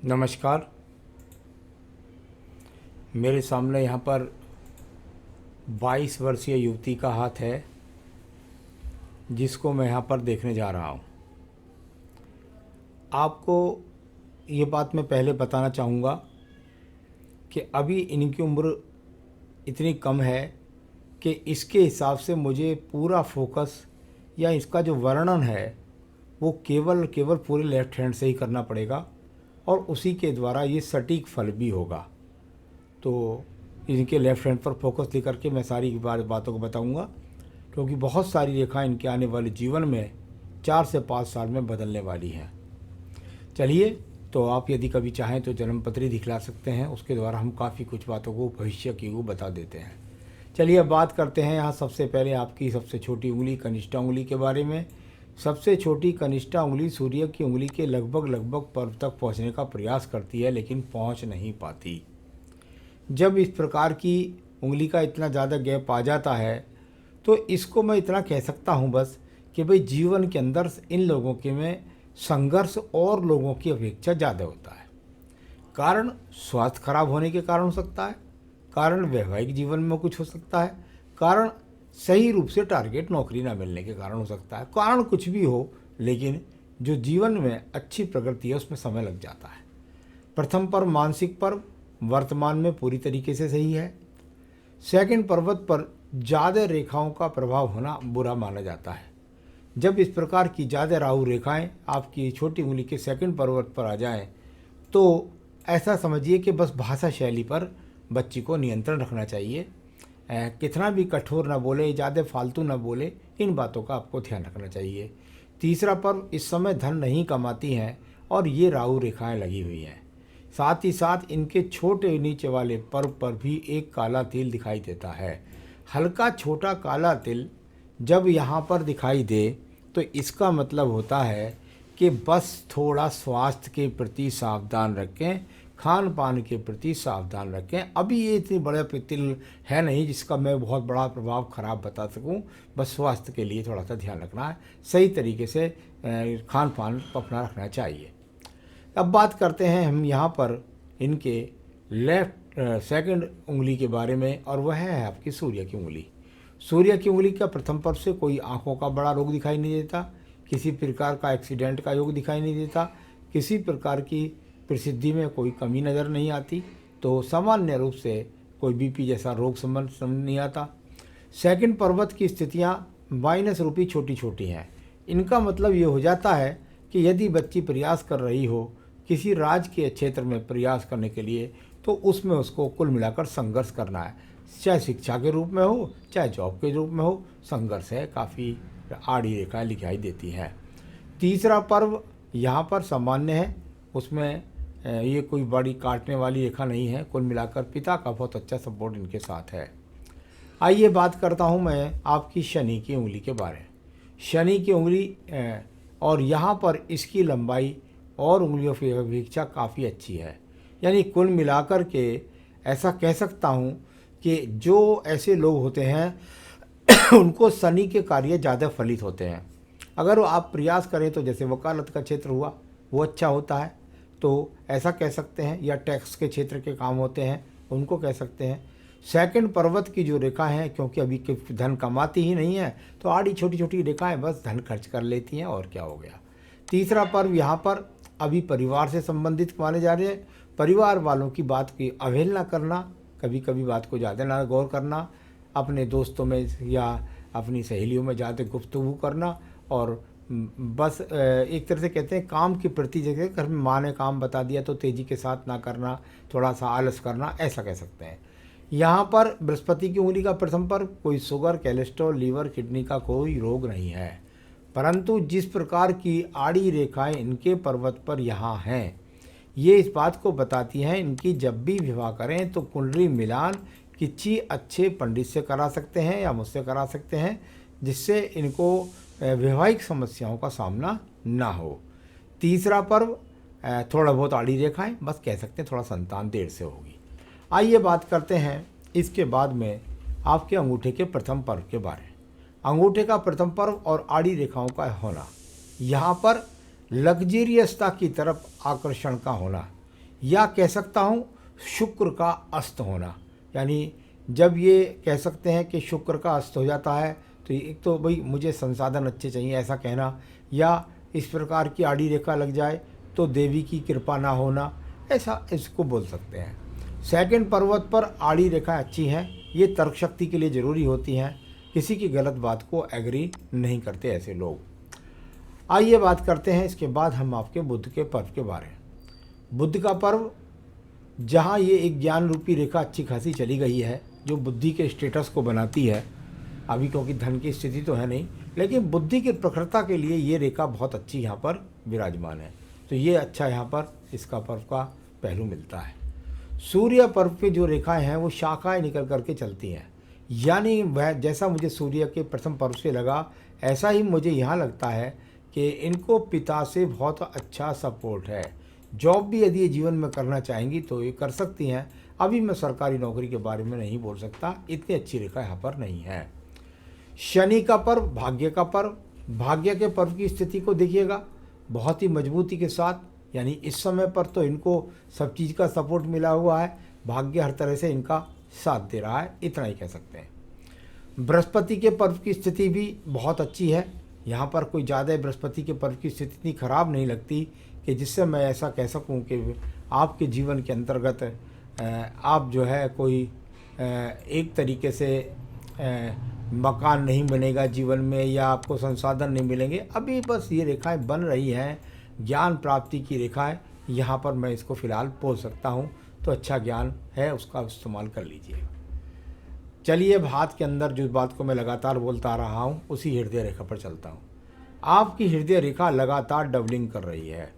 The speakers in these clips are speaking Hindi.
नमस्कार। मेरे सामने यहाँ पर 22 वर्षीय युवती का हाथ है, जिसको मैं यहाँ पर देखने जा रहा हूँ। आपको ये बात मैं पहले बताना चाहूँगा कि अभी इनकी उम्र इतनी कम है कि इसके हिसाब से मुझे पूरा फोकस या इसका जो वर्णन है वो केवल केवल पूरे लेफ्ट हैंड से ही करना पड़ेगा और उसी के द्वारा ये सटीक फल भी होगा। तो इनके लेफ़्ट हैंड पर फोकस लेकर के मैं सारी बातों को बताऊंगा, क्योंकि बहुत सारी रेखाएं इनके आने वाले जीवन में 4 से 5 साल में बदलने वाली हैं। चलिए, तो आप यदि कभी चाहें तो जन्मपत्री दिखला सकते हैं, उसके द्वारा हम काफ़ी कुछ बातों को भविष्य की वो बता देते हैं। चलिए अब बात करते हैं यहाँ सबसे पहले आपकी सबसे छोटी उंगली कनिष्ठा उंगली के बारे में। सबसे छोटी कनिष्ठा उंगली सूर्य की उंगली के लगभग पर्व तक पहुँचने का प्रयास करती है, लेकिन पहुँच नहीं पाती। जब इस प्रकार की उंगली का इतना ज़्यादा गैप आ जाता है तो इसको मैं इतना कह सकता हूँ बस कि भाई जीवन के अंदर इन लोगों के में संघर्ष और लोगों की अपेक्षा ज़्यादा होता है। कारण स्वास्थ्य खराब होने के कारण हो सकता है, कारण वैवाहिक जीवन में कुछ हो सकता है, कारण सही रूप से टारगेट नौकरी ना मिलने के कारण हो सकता है, कारण कुछ भी हो, लेकिन जो जीवन में अच्छी प्रगति है उसमें समय लग जाता है। प्रथम पर्व मानसिक पर्व वर्तमान में पूरी तरीके से सही है। सेकंड पर्वत पर ज़्यादा रेखाओं का प्रभाव होना बुरा माना जाता है। जब इस प्रकार की ज़्यादा राहु रेखाएं आपकी छोटी उंगली के सेकंड पर्वत पर आ जाएं तो ऐसा समझिए कि बस भाषा शैली पर बच्ची को नियंत्रण रखना चाहिए। कितना भी कठोर ना बोले, ज़्यादा फालतू ना बोले, इन बातों का आपको ध्यान रखना चाहिए। तीसरा पर्व इस समय धन नहीं कमाती हैं और ये राहु रेखाएं लगी हुई हैं। साथ ही साथ इनके छोटे नीचे वाले पर्व पर भी एक काला तिल दिखाई देता है। हल्का छोटा काला तिल जब यहाँ पर दिखाई दे तो इसका मतलब होता है कि बस थोड़ा स्वास्थ्य के प्रति सावधान रखें, खान पान के प्रति सावधान रखें। अभी ये इतनी बड़ा तिल है नहीं जिसका मैं बहुत बड़ा प्रभाव खराब बता सकूं, बस स्वास्थ्य के लिए थोड़ा सा ध्यान रखना है, सही तरीके से खान पान अपना रखना चाहिए। अब बात करते हैं हम यहाँ पर इनके लेफ्ट सेकंड उंगली के बारे में, और वह है आपकी सूर्य की उंगली। सूर्य की उंगली का प्रथम पर्व से कोई आंखों का बड़ा रोग दिखाई नहीं देता, किसी प्रकार का एक्सीडेंट का योग दिखाई नहीं देता, किसी प्रकार की प्रसिद्धि में कोई कमी नज़र नहीं आती, तो सामान्य रूप से कोई बीपी जैसा रोग संबंध नहीं आता। सेकंड पर्वत की स्थितियाँ माइनस रूपी छोटी छोटी हैं। इनका मतलब ये हो जाता है कि यदि बच्ची प्रयास कर रही हो किसी राज्य के क्षेत्र में प्रयास करने के लिए, तो उसमें उसको कुल मिलाकर संघर्ष करना है, चाहे शिक्षा के रूप में हो चाहे जॉब के रूप में हो, संघर्ष है, काफ़ी आड़ी रेखाएँ दिखाई देती हैं। तीसरा पर्व यहाँ पर सामान्य है, उसमें ये कोई बड़ी काटने वाली रेखा नहीं है। कुल मिलाकर पिता का बहुत अच्छा सपोर्ट इनके साथ है। आइए बात करता हूँ मैं आपकी शनि की उंगली के बारे में। शनि की उंगली और यहाँ पर इसकी लंबाई और उंगलियों की अपेक्षा काफ़ी अच्छी है, यानी कुल मिलाकर के ऐसा कह सकता हूँ कि जो ऐसे लोग होते हैं उनको शनि के कार्य ज़्यादा फलित होते हैं। अगर आप प्रयास करें तो जैसे वकालत का क्षेत्र हुआ वो अच्छा होता है, तो ऐसा कह सकते हैं, या टैक्स के क्षेत्र के काम होते हैं उनको कह सकते हैं। सेकंड पर्वत की जो रेखा है, क्योंकि अभी धन कमाती ही नहीं है तो आड़ी छोटी छोटी रेखाएं बस धन खर्च कर लेती हैं, और क्या हो गया। तीसरा पर्व यहाँ पर अभी परिवार से संबंधित माने जा रहे हैं। परिवार वालों की बात की अवहेलना करना, कभी कभी बात को ज़्यादा ना गौर करना, अपने दोस्तों में या अपनी सहेलियों में ज़्यादा गुफ्तगू करना, और बस एक तरह से कहते हैं काम के प्रति, जैसे घर में माँ ने काम बता दिया तो तेज़ी के साथ ना करना, थोड़ा सा आलस करना, ऐसा कह सकते हैं। यहाँ पर बृहस्पति की उंगली का प्रथम पर कोई शुगर, कोलेस्ट्रॉल, लीवर, किडनी का कोई रोग नहीं है, परंतु जिस प्रकार की आड़ी रेखाएं इनके पर्वत पर यहाँ हैं, ये इस बात को बताती हैं इनकी जब भी विवाह करें तो कुंडली मिलान किसी अच्छे पंडित से करा सकते हैं या मुझसे करा सकते हैं, जिससे इनको वैवाहिक समस्याओं का सामना ना हो। तीसरा पर्व थोड़ा बहुत आड़ी रेखाएं, बस कह सकते हैं थोड़ा संतान देर से होगी। आइए बात करते हैं इसके बाद में आपके अंगूठे के प्रथम पर्व के बारे में। अंगूठे का प्रथम पर्व और आड़ी रेखाओं का होना, यहाँ पर लग्जरियसता की तरफ आकर्षण का होना, या कह सकता हूँ शुक्र का अस्त होना। यानी जब ये कह सकते हैं कि शुक्र का अस्त हो जाता है तो एक तो भाई मुझे संसाधन अच्छे चाहिए ऐसा कहना, या इस प्रकार की आड़ी रेखा लग जाए तो देवी की कृपा ना होना, ऐसा इसको बोल सकते हैं। सेकंड, पर्वत पर आड़ी रेखा अच्छी हैं, ये तर्क शक्ति के लिए ज़रूरी होती हैं, किसी की गलत बात को एग्री नहीं करते ऐसे लोग। आइए बात करते हैं इसके बाद हम आपके बुध के पर्व के बारे में। बुध का पर्व, जहाँ ये एक ज्ञान रूपी रेखा अच्छी खासी चली गई है जो बुद्धि के स्टेटस को बनाती है, अभी क्योंकि धन की स्थिति तो है नहीं, लेकिन बुद्धि की प्रखरता के लिए ये रेखा बहुत अच्छी यहाँ पर विराजमान है। तो ये अच्छा यहाँ पर इसका पर्व का पहलू मिलता है। सूर्य पर्व पे जो रेखाएं हैं वो शाखाएं निकल करके चलती हैं, यानी वह जैसा मुझे सूर्य के प्रथम पर्व से लगा ऐसा ही मुझे यहाँ लगता है कि इनको पिता से बहुत अच्छा सपोर्ट है। जॉब भी यदि ये जीवन में करना चाहेंगी तो ये कर सकती हैं। अभी मैं सरकारी नौकरी के बारे में नहीं बोल सकता, इतनी अच्छी रेखा यहाँ पर नहीं है। शनि का पर्व, भाग्य का पर्व, भाग्य के पर्व की स्थिति को देखिएगा बहुत ही मजबूती के साथ, यानी इस समय पर तो इनको सब चीज़ का सपोर्ट मिला हुआ है, भाग्य हर तरह से इनका साथ दे रहा है, इतना ही कह सकते हैं। बृहस्पति के पर्व की स्थिति भी बहुत अच्छी है, यहाँ पर कोई ज़्यादा बृहस्पति के पर्व की स्थिति इतनी खराब नहीं लगती कि जिससे मैं ऐसा कह सकूं कि आपके जीवन के अंतर्गत आप जो है कोई एक तरीके से मकान नहीं बनेगा जीवन में या आपको संसाधन नहीं मिलेंगे। अभी बस ये रेखाएं बन रही हैं, ज्ञान प्राप्ति की रेखाएं, यहाँ पर मैं इसको फ़िलहाल बोल सकता हूँ। तो अच्छा ज्ञान है, उसका इस्तेमाल कर लीजिए। चलिए अब हाथ के अंदर जो बात को मैं लगातार बोलता रहा हूँ उसी हृदय रेखा पर चलता हूँ। आपकी हृदय रेखा लगातार डबलिंग कर रही है।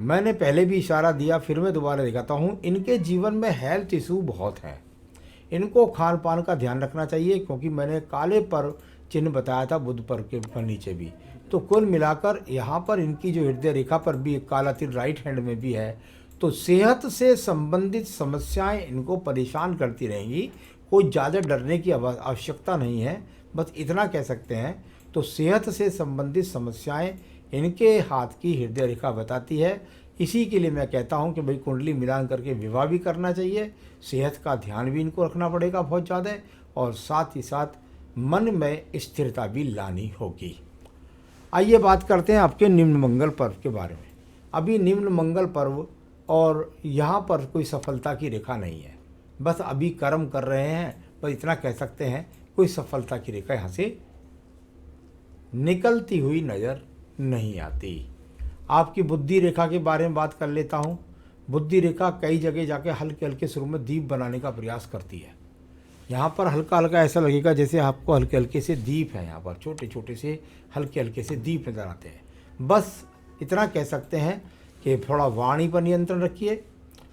मैंने पहले भी इशारा दिया, फिर मैं दोबारा दिखाता हूँ, इनके जीवन में हेल्थ इशू बहुत हैं। इनको खान पान का ध्यान रखना चाहिए, क्योंकि मैंने काले पर चिन्ह बताया था बुध पर के पर नीचे भी। तो कुल मिलाकर यहाँ पर इनकी जो हृदय रेखा पर भी एक काला तीर राइट हैंड में भी है, तो सेहत से संबंधित समस्याएं इनको परेशान करती रहेंगी। कोई ज़्यादा डरने की आवश्यकता नहीं है, बस इतना कह सकते हैं। तो सेहत से संबंधित समस्याएं इनके हाथ की हृदय रेखा बताती है। इसी के लिए मैं कहता हूं कि भाई कुंडली मिलान करके विवाह भी करना चाहिए, सेहत का ध्यान भी इनको रखना पड़ेगा बहुत ज़्यादा, और साथ ही साथ मन में स्थिरता भी लानी होगी। आइए बात करते हैं आपके निम्न मंगल पर्व के बारे में। अभी निम्न मंगल पर्व और यहाँ पर कोई सफलता की रेखा नहीं है, बस अभी कर्म कर रहे हैं, बस इतना कह सकते हैं। कोई सफलता की रेखा यहाँ से निकलती हुई नज़र नहीं आती। आपकी बुद्धि रेखा के बारे में बात कर लेता हूँ। बुद्धि रेखा कई जगह जाके हल्के हल्के शुरू में दीप बनाने का प्रयास करती है। यहाँ पर हल्का हल्का ऐसा लगेगा जैसे आपको हल्के हल्के से दीप है, यहाँ पर छोटे छोटे से हल्के हल्के से दीप नज़र आते हैं। बस इतना कह सकते हैं कि थोड़ा वाणी पर नियंत्रण रखिए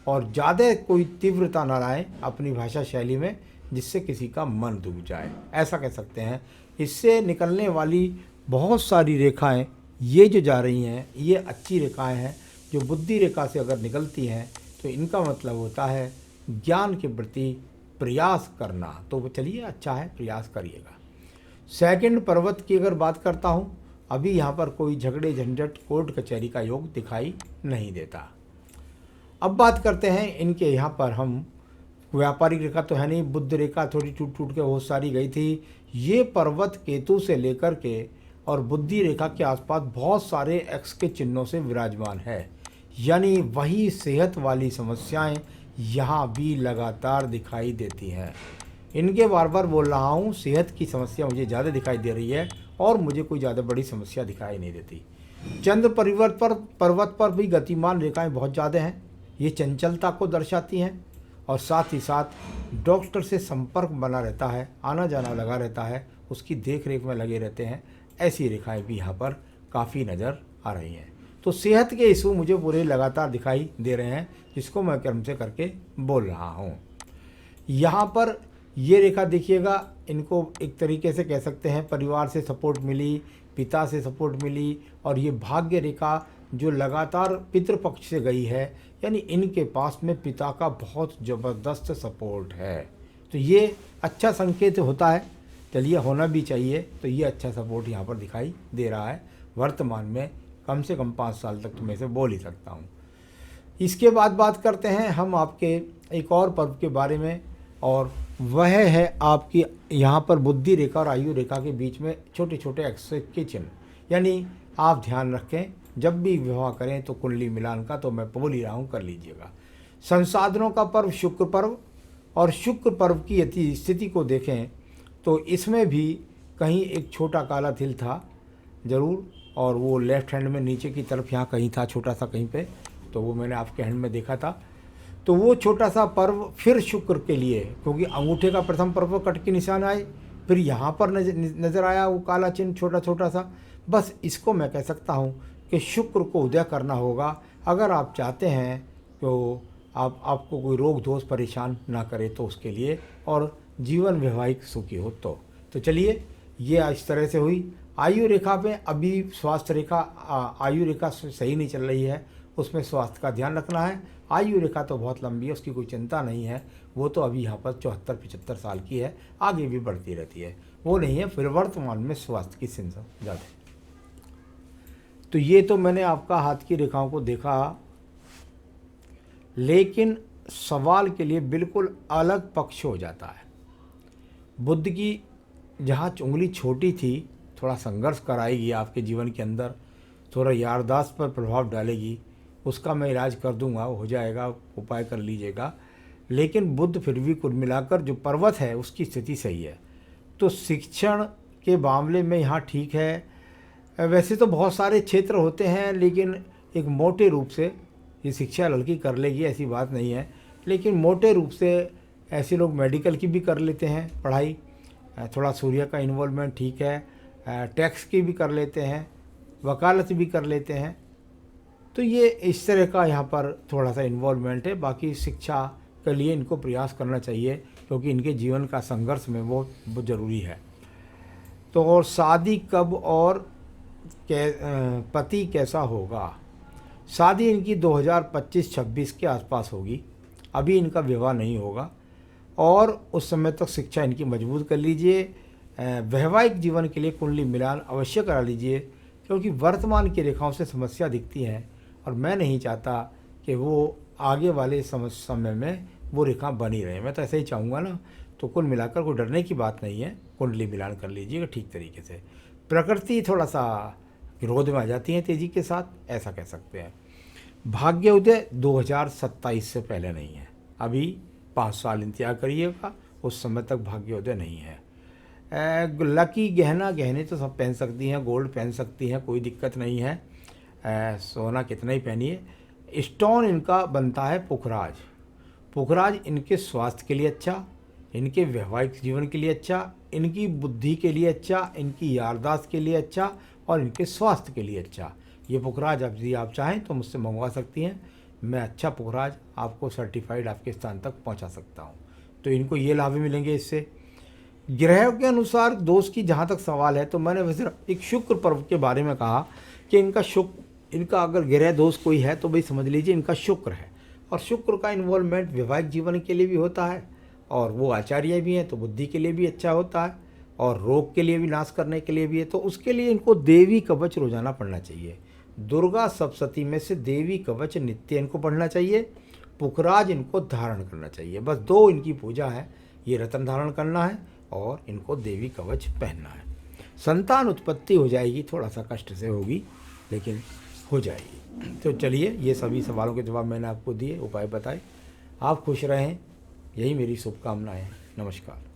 और ज़्यादा कोई तीव्रता ना लाएं अपनी भाषा शैली में, जिससे किसी का मन दुख जाए, ऐसा कह सकते हैं। इससे निकलने वाली बहुत सारी रेखाएं ये जो जा रही हैं ये अच्छी रेखाएं हैं। जो बुद्धि रेखा से अगर निकलती हैं तो इनका मतलब होता है ज्ञान के प्रति प्रयास करना। तो चलिए अच्छा है, प्रयास करिएगा। सेकंड, पर्वत की अगर बात करता हूँ, अभी यहाँ पर कोई झगड़े झंझट कोर्ट कचहरी का योग दिखाई नहीं देता। अब बात करते हैं इनके यहाँ पर, हम व्यापारिक रेखा तो है नहीं, बुद्ध रेखा थोड़ी टूट टूट के बहुत सारी गई थी। ये पर्वत केतु से लेकर के और बुद्धि रेखा के आसपास बहुत सारे एक्स के चिन्हों से विराजमान है, यानी वही सेहत वाली समस्याएं यहाँ भी लगातार दिखाई देती हैं। इनके बार बार बोल रहा हूँ, सेहत की समस्या मुझे ज़्यादा दिखाई दे रही है और मुझे कोई ज़्यादा बड़ी समस्या दिखाई नहीं देती। चंद्र पर्वत पर भी गतिमान रेखाएं बहुत ज़्यादा हैं, ये चंचलता को दर्शाती हैं। और साथ ही साथ डॉक्टर से संपर्क बना रहता है, आना जाना लगा रहता है, उसकी देख रेख में लगे रहते हैं। ऐसी रेखाएं भी यहाँ पर काफ़ी नज़र आ रही हैं। तो सेहत के इशू मुझे पूरे लगातार दिखाई दे रहे हैं, जिसको मैं कर्म से करके बोल रहा हूँ। यहाँ पर ये रेखा देखिएगा, इनको एक तरीके से कह सकते हैं परिवार से सपोर्ट मिली, पिता से सपोर्ट मिली, और ये भाग्य रेखा जो लगातार पितृपक्ष से गई है, यानी इनके पास में पिता का बहुत ज़बरदस्त सपोर्ट है। तो ये अच्छा संकेत होता है, चलिए होना भी चाहिए। तो ये अच्छा सपोर्ट यहाँ पर दिखाई दे रहा है वर्तमान में, कम से कम 5 साल तक तो मैं इसे बोल ही सकता हूँ। इसके बाद बात करते हैं हम आपके एक और पर्व के बारे में, और वह है आपकी यहाँ पर बुद्धि रेखा और आयु रेखा के बीच में छोटे छोटे एक्स के चिन्ह। यानी आप ध्यान रखें, जब भी विवाह करें तो कुंडली मिलान का, तो मैं बोल ही रहा हूँ, कर लीजिएगा। संसाधनों का पर्व शुक्र पर्व, और शुक्र पर्व की यदि स्थिति को देखें तो इसमें भी कहीं एक छोटा काला तिल था ज़रूर, और वो लेफ्ट हैंड में नीचे की तरफ यहाँ कहीं था छोटा सा कहीं पे, तो वो मैंने आपके हैंड में देखा था। तो वो छोटा सा पर्व फिर शुक्र के लिए, क्योंकि अंगूठे का प्रथम पर्व कट के निशान आए, फिर यहाँ पर नज़र आया वो काला चिन्ह छोटा छोटा सा। बस इसको मैं कह सकता हूँ कि शुक्र को उदय करना होगा अगर आप चाहते हैं तो आपको कोई रोग दोष परेशान ना करे तो उसके लिए, और जीवन वैवाहिक सुखी हो तो चलिए ये इस तरह से हुई। आयु रेखा पे अभी स्वास्थ्य रेखा, आयु रेखा सही नहीं चल रही है, उसमें स्वास्थ्य का ध्यान रखना है। आयु रेखा तो बहुत लंबी है, उसकी कोई चिंता नहीं है, वो तो अभी यहाँ पर 74-75 साल की है, आगे भी बढ़ती रहती है, वो नहीं है। फिर वर्तमान में स्वास्थ्य की चिंता ज़्यादा है। तो ये तो मैंने आपका हाथ की रेखाओं को देखा, लेकिन सवाल के लिए बिल्कुल अलग पक्ष हो जाता है। बुद्ध की जहाँ उंगली छोटी थी, थोड़ा संघर्ष कराएगी आपके जीवन के अंदर, थोड़ा यारदाश्त पर प्रभाव डालेगी, उसका मैं इलाज कर दूंगा, हो जाएगा, उपाय कर लीजिएगा। लेकिन बुद्ध फिर भी कुल मिलाकर जो पर्वत है उसकी स्थिति सही है। तो शिक्षण के मामले में यहाँ ठीक है। वैसे तो बहुत सारे क्षेत्र होते हैं, लेकिन एक मोटे रूप से ये शिक्षा लड़की कर लेगी ऐसी बात नहीं है, लेकिन मोटे रूप से ऐसे लोग मेडिकल की भी कर लेते हैं पढ़ाई, थोड़ा सूर्य का इन्वॉल्वमेंट ठीक है, टैक्स की भी कर लेते हैं, वकालत भी कर लेते हैं। तो ये इस तरह का यहाँ पर थोड़ा सा इन्वॉल्वमेंट है। बाकी शिक्षा के लिए इनको प्रयास करना चाहिए, क्योंकि इनके जीवन का संघर्ष में वो बहुत ज़रूरी है। तो और शादी कब और पति कैसा होगा? शादी इनकी 2025-26 के आसपास होगी, अभी इनका विवाह नहीं होगा, और उस समय तक शिक्षा इनकी मजबूत कर लीजिए। वैवाहिक जीवन के लिए कुंडली मिलान अवश्य करा लीजिए, क्योंकि वर्तमान की रेखाओं से समस्या दिखती है, और मैं नहीं चाहता कि वो आगे वाले समय में वो रेखा बनी रहे। मैं तो ऐसा ही चाहूँगा ना। तो कुल मिलाकर कोई डरने की बात नहीं है, कुंडली मिलान कर लीजिएगा ठीक तरीके से। प्रकृति थोड़ा सा विरोध में आ जाती है तेज़ी के साथ, ऐसा कह सकते हैं। भाग्य उदय 2027 से पहले नहीं है, अभी 5 साल इंतजार करिएगा, उस समय तक भाग्योदय नहीं है। लकी गहने तो सब पहन सकती हैं, गोल्ड पहन सकती हैं, कोई दिक्कत नहीं है, सोना कितना ही पहनिए। स्टोन इनका बनता है पुखराज। पुखराज इनके स्वास्थ्य के लिए अच्छा, इनके वैवाहिक जीवन के लिए अच्छा, इनकी बुद्धि के लिए अच्छा, इनकी याददाश्त के लिए अच्छा, और इनके स्वास्थ्य के लिए अच्छा। ये पुखराज यदि आप चाहें तो मुझसे मंगवा सकती हैं, मैं अच्छा पुखराज आपको सर्टिफाइड आपके स्थान तक पहुंचा सकता हूं। तो इनको ये लाभ मिलेंगे इससे। ग्रह के अनुसार दोष की जहाँ तक सवाल है, तो मैंने वैसे एक शुक्र पर्व के बारे में कहा कि इनका अगर ग्रह दोष कोई है तो भाई समझ लीजिए इनका शुक्र है, और शुक्र का इन्वॉल्वमेंट वैवाहिक जीवन के लिए भी होता है, और वो आचार्य भी हैं तो बुद्धि के लिए भी अच्छा होता है, और रोग के लिए भी नाश करने के लिए भी है। तो उसके लिए इनको देवी कवच रोजाना पढ़ना चाहिए। दुर्गा सप्तशती में से देवी कवच नित्य इनको पढ़ना चाहिए। पुखराज इनको धारण करना चाहिए। बस 2 इनकी पूजा है, ये रत्न धारण करना है और इनको देवी कवच पहनना है। संतान उत्पत्ति हो जाएगी, थोड़ा सा कष्ट से होगी, लेकिन हो जाएगी। तो चलिए, ये सभी सवालों के जवाब मैंने आपको दिए, उपाय बताए। आप खुश रहें, यही मेरी शुभकामनाएं हैं। नमस्कार।